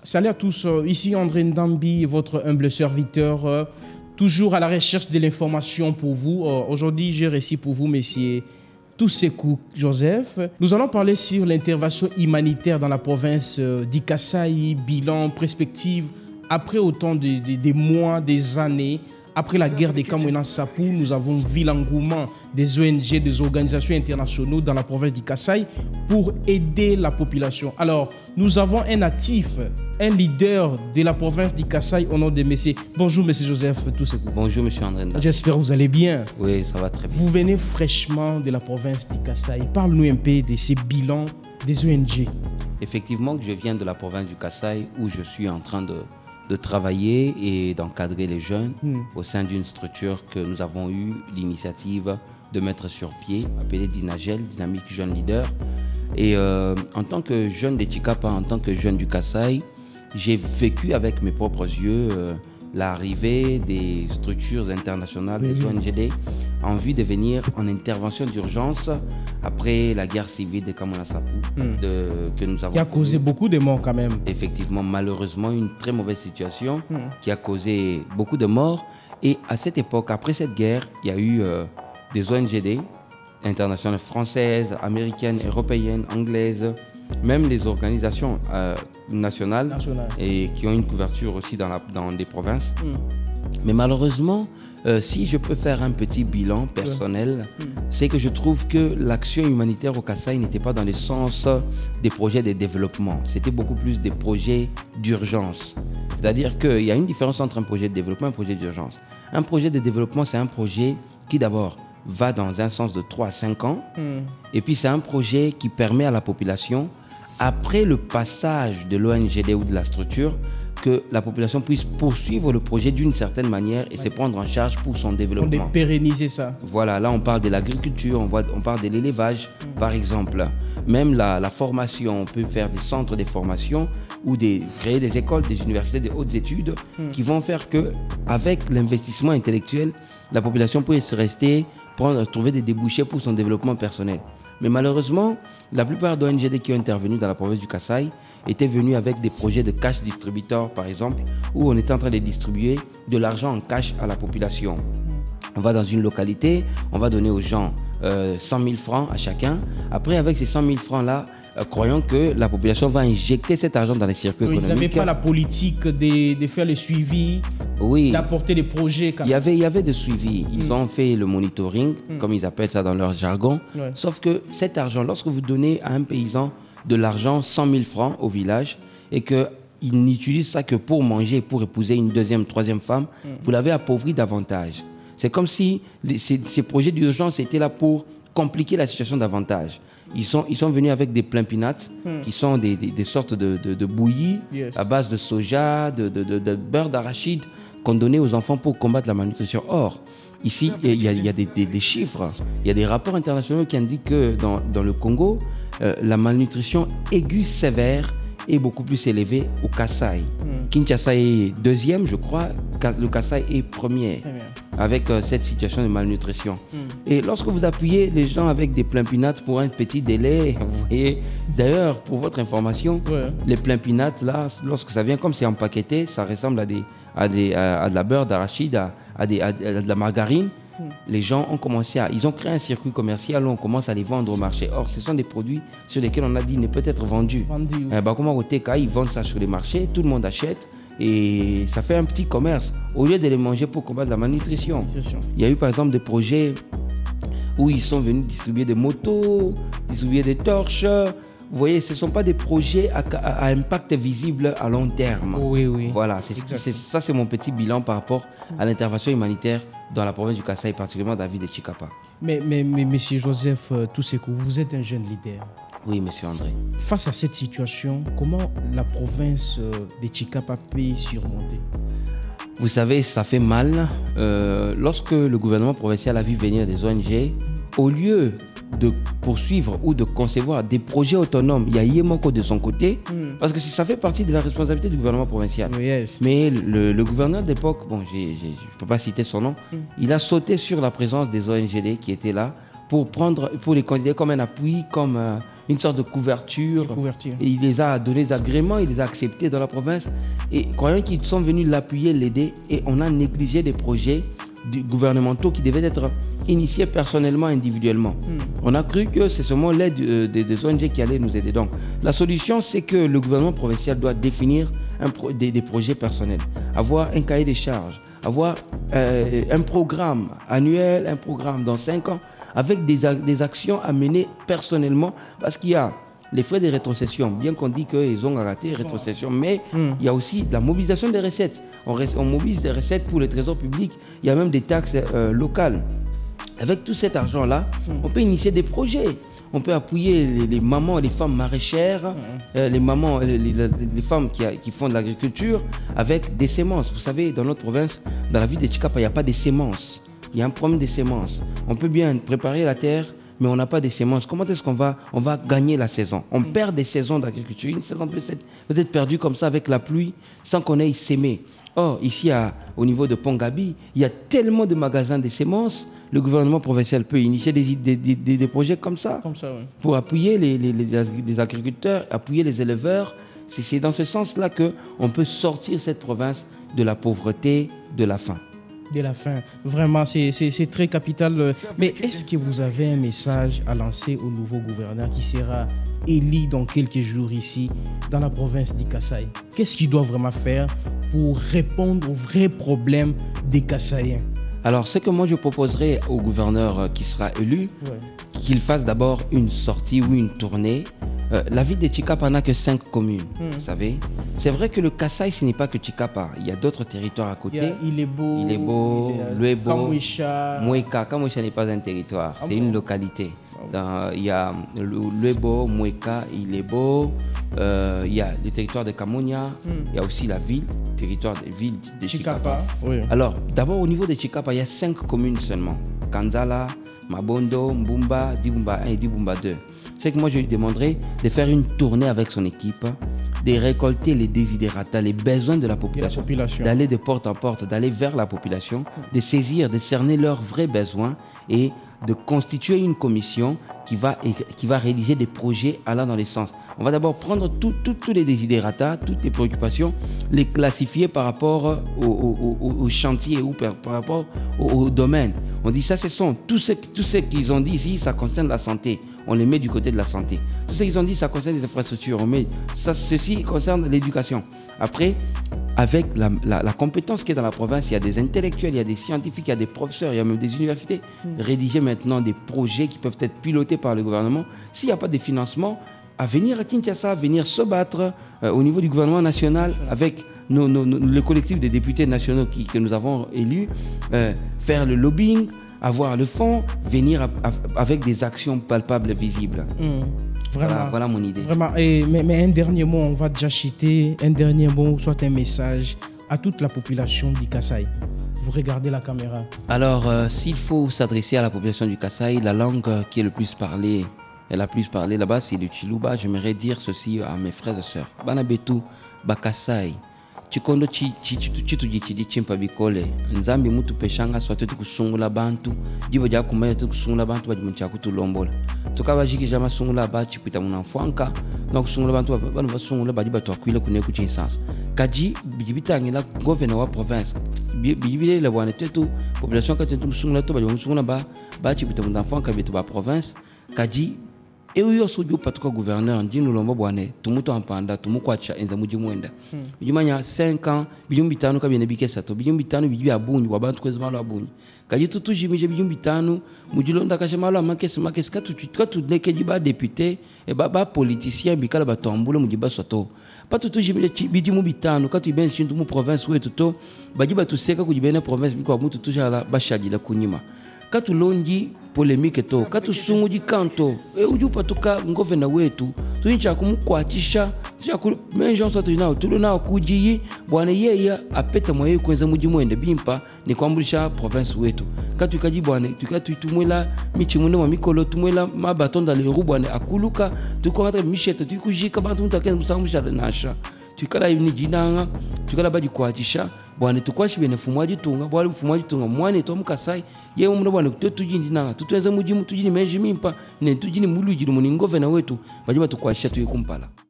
Salut à tous, ici André Ndambi, votre humble serviteur, toujours à la recherche de l'information pour vous. Aujourd'hui, j'ai réussi pour vous, messieurs Tousekou Joseph. Nous allons parler sur l'intervention humanitaire dans la province d'Ikasaï, bilan, perspective, après autant de mois, des années. Après la guerre des Camerounais Sapou, nous avons vu l'engouement des ONG, des organisations internationales dans la province d'Ikasaï pour aider la population. Alors, nous avons un actif, un leader de la province d'Ikasaï au nom de messieurs. Bonjour, monsieur Joseph Tousekou. Bonjour, monsieur André. J'espère que vous allez bien. Oui, ça va très bien. Vous venez fraîchement de la province d'Ikasaï. Parle-nous un peu de ces bilans des ONG. Effectivement, je viens de la province du Kasaï où je suis en train de travailler et d'encadrer les jeunes au sein d'une structure que nous avons eu l'initiative de mettre sur pied, appelée Dinagel, Dynamique Jeune Leader. Et en tant que jeune de Tchikapa, en tant que jeune du Kasaï, j'ai vécu avec mes propres yeux l'arrivée des structures internationales, des ONGD, en vue de venir en intervention d'urgence après la guerre civile de Camerounais Sapou, que nous avons. Qui a causé beaucoup de morts quand même. Effectivement, malheureusement, une très mauvaise situation qui a causé beaucoup de morts. Et à cette époque, après cette guerre, il y a eu des ONGD internationales françaises, américaines, européennes, anglaises, même les organisations nationales et qui ont une couverture aussi dans des provinces. Mais malheureusement, si je peux faire un petit bilan personnel, c'est que je trouve que l'action humanitaire au Kasaï n'était pas dans le sens des projets de développement. C'était beaucoup plus des projets d'urgence. C'est-à-dire qu'il y a une différence entre un projet de développement et un projet d'urgence. Un projet de développement, c'est un projet qui d'abord va dans un sens de 3 à 5 ans. Et puis c'est un projet qui permet à la population, après le passage de l'ONGD ou de la structure, que la population puisse poursuivre le projet d'une certaine manière et se prendre en charge pour son développement. On pérenniser ça. Voilà, là on parle de l'agriculture, on parle de l'élevage par exemple. Même la formation, on peut faire des centres de formation ou créer des écoles, des universités, des hautes études qui vont faire que, avec l'investissement intellectuel, la population puisse rester, trouver des débouchés pour son développement personnel. Mais malheureusement, la plupart d'ONGD qui ont intervenu dans la province du Kasaï étaient venus avec des projets de cash distributeur, par exemple, où on était en train de distribuer de l'argent en cash à la population. On va dans une localité, on va donner aux gens 100 000 francs à chacun. Après, avec ces 100 000 francs-là, croyons que la population va injecter cet argent dans les circuits économiques. Ils n'avaient pas la politique de faire le suivi, d'apporter des projets. Il y avait des suivis. Ils ont fait le monitoring, comme ils appellent ça dans leur jargon. Sauf que cet argent, lorsque vous donnez à un paysan de l'argent, 100 000 francs au village, et qu'il n'utilise ça que pour manger, pour épouser une deuxième, troisième femme, vous l'avez appauvri davantage. C'est comme si ces projets d'urgence étaient là pour compliquer la situation davantage. Ils sont venus avec des plein-pinates qui sont des sortes de bouillies à base de soja, de beurre d'arachide qu'on donnait aux enfants pour combattre la malnutrition. Or, ici, il y a des chiffres, il y a des rapports internationaux qui indiquent que dans le Congo, la malnutrition aiguë sévère est beaucoup plus élevée au Kasaï. Kinshasa est deuxième, je crois, le Kasaï est premier, avec cette situation de malnutrition. Et lorsque vous appuyez les gens avec des plein-pinates pour un petit délai, vous voyez, d'ailleurs, pour votre information, les plein-pinates, là, lorsque ça vient, comme c'est empaqueté, ça ressemble à de la beurre d'arachide, à de la margarine. Les gens ont ils ont créé un circuit commercial où on commence à les vendre au marché. Or, ce sont des produits sur lesquels on a dit ne peut être vendus. Comment au TK, ils vendent ça sur les marchés, tout le monde achète et ça fait un petit commerce au lieu de les manger pour combattre la malnutrition. Il y a eu par exemple des projets où ils sont venus distribuer des motos, distribuer des torches. Vous voyez, ce ne sont pas des projets à impact visible à long terme. Voilà, ça c'est mon petit bilan par rapport à l'intervention humanitaire dans la province du Kasaï, particulièrement dans la ville de Tchikapa. Mais monsieur Joseph Tousekou, vous êtes un jeune leader. Oui, monsieur André. Face à cette situation, comment la province de Tchikapa peut surmonter? Vous savez, ça fait mal. Lorsque le gouvernement provincial a vu venir des ONG, au lieu de poursuivre ou de concevoir des projets autonomes, il y a Yemoko de son côté, parce que ça fait partie de la responsabilité du gouvernement provincial. Mais le gouverneur d'époque, bon, je ne peux pas citer son nom, il a sauté sur la présence des ONGD qui étaient là pour les considérer comme un appui, comme une sorte de couverture. Et il les a donné des agréments, il les a acceptés dans la province. Et croyant qu'ils sont venus l'appuyer, l'aider, et on a négligé des projets gouvernementaux qui devaient être initiés personnellement, individuellement. On a cru que c'est seulement l'aide des ONG qui allait nous aider. Donc, la solution, c'est que le gouvernement provincial doit définir des projets personnels, avoir un cahier des charges, avoir un programme annuel, un programme dans 5 ans, avec des actions à mener personnellement, parce qu'il y a les frais de rétrocession, bien qu'on dit qu'ils ont raté les rétrocessions, mais il y a aussi la mobilisation des recettes. On mobilise des recettes pour le trésor public, il y a même des taxes locales. Avec tout cet argent-là, on peut initier des projets. On peut appuyer les mamans, les femmes maraîchères, les mamans, les femmes qui font de l'agriculture avec des semences. Vous savez, dans notre province, dans la ville de Tchikapa, il n'y a pas de semences. Il y a un problème de semences. On peut bien préparer la terre, mais on n'a pas de semences. Comment est-ce qu'on va gagner la saison? On perd des saisons d'agriculture. Une saison peut être perdue comme ça avec la pluie sans qu'on ait sémé. Or, ici, au niveau de Pongabi, il y a tellement de magasins de semences. Le gouvernement provincial peut initier des projets comme ça pour appuyer les agriculteurs, appuyer les éleveurs. C'est dans ce sens-là qu'on peut sortir cette province de la pauvreté, de la faim. De la faim. Vraiment, c'est très capital. Mais est-ce que vous avez un message à lancer au nouveau gouverneur qui sera élu dans quelques jours ici, dans la province du Kasaï? Qu'est-ce qu'il doit vraiment faire pour répondre aux vrais problèmes des Kasaïens? Alors, ce que moi je proposerais au gouverneur qui sera élu, qu'il fasse d'abord une sortie ou une tournée. La ville de Tchikapa n'a que 5 communes, vous savez. C'est vrai que le Kasaï, ce n'est pas que Tchikapa. Il y a d'autres territoires à côté. Il est beau, Luebo, Kamouisha. Moueka. Kamouisha n'est pas un territoire, c'est une localité. Il y a Luebo, Moueka, Ilebo, il y a le territoire de Kamonia, il y a aussi la ville, territoire de ville de Tchikapa. Alors, d'abord au niveau de Tchikapa, il y a 5 communes seulement. Kanzala, Mabondo, Mbumba, Dibumba 1 et Dibumba 2. C'est que moi je lui demanderai de faire une tournée avec son équipe, de récolter les désidératas, les besoins de la population. D'aller de porte en porte, d'aller vers la population, de saisir, de cerner leurs vrais besoins et de constituer une commission qui va rédiger des projets allant dans les sens. On va d'abord prendre tous les désidératas, toutes les préoccupations, les classifier par rapport au chantier ou par rapport au domaine. On dit ça, ce sont tous ceux qu'ils ont dit ici, ça concerne la santé. On les met du côté de la santé. Tout ce qu'ils ont dit, ça concerne les infrastructures. On met ça, ceci concerne l'éducation. Après, avec la compétence qui est dans la province, il y a des intellectuels, il y a des scientifiques, il y a des professeurs, il y a même des universités. Rédiger maintenant des projets qui peuvent être pilotés par le gouvernement. S'il n'y a pas de financement, à venir à Kinshasa, à venir se battre au niveau du gouvernement national avec le collectif des députés nationaux que nous avons élus, faire le lobbying, avoir le fonds, venir avec des actions palpables, visibles. Vraiment, voilà mon idée. Vraiment. Mais un dernier mot, on va déjà citer, un dernier mot, soit un message à toute la population du Kasaï. Vous regardez la caméra. Alors, s'il faut s'adresser à la population du Kasaï, la langue qui est le plus parlée, la plus parlée là-bas, c'est le Chiluba. J'aimerais dire ceci à mes frères et sœurs. Banabetu, Bakasaï. Chikondo chitujitidi chimpa bikole nzambi mutu peshanga swate tukusungula bantu dibo ja kumaya tukusungula bantu bajimuncha kutulombola tukaba jiki jama sungula ba chipita munafwanka na kusungula bantu banu basungula bajiba twakwile kune kuchinsansa kaji bijibitangila governor wa province bijibile le bwana tetu population ka tetu musungula to bajimusungula ba chipita munafwanka bitu ba province kaji eyo sojo patuka gouverneur ndinu lombo bwane tumuto ampanda tumukwacha enza muji mwenda ujimanya 5 ans bijumbi 5 kabine bikesa to bijumbi 5 bibi abunyi wabantu kwezi malo abunyi kaji tutujimije bijumbi 5 mujilonda kashe malo makesi katu nekeji ba député e ba politicien bikala batombule mujiba soto patutujimije bijumbi 5 katu iben chintu mu province wetu to bajiba tuseka kujibene province biko mutu tujala bashaji la kunyima katu lonji polémique to katu sunguji kanto ujupa tuka governor wetu tuincha kumkwachisha tuja menjo soto inao tulona kujiyi bwana yeye apeta moyo kwenza muji mwende bimpa ni kwambulisha province wetu katu kaji bwana tukatuitumwela michimune wa mikolo tumwela mabatonda le rubwana akuluka tukonatra michete tukujika bantu mtakene musamusha nasha tukala ni jinanga tukala baji kwachisha bwana tukwashi bene fumwaji tunga bwali mfumwaji tunga mwane to mukasai ye umuna bwana tujindi nanga tutwenze mujimu tujini meji mimpa ne tujini mulujiri muningove na wetu bajima tukwasha tuyikumpala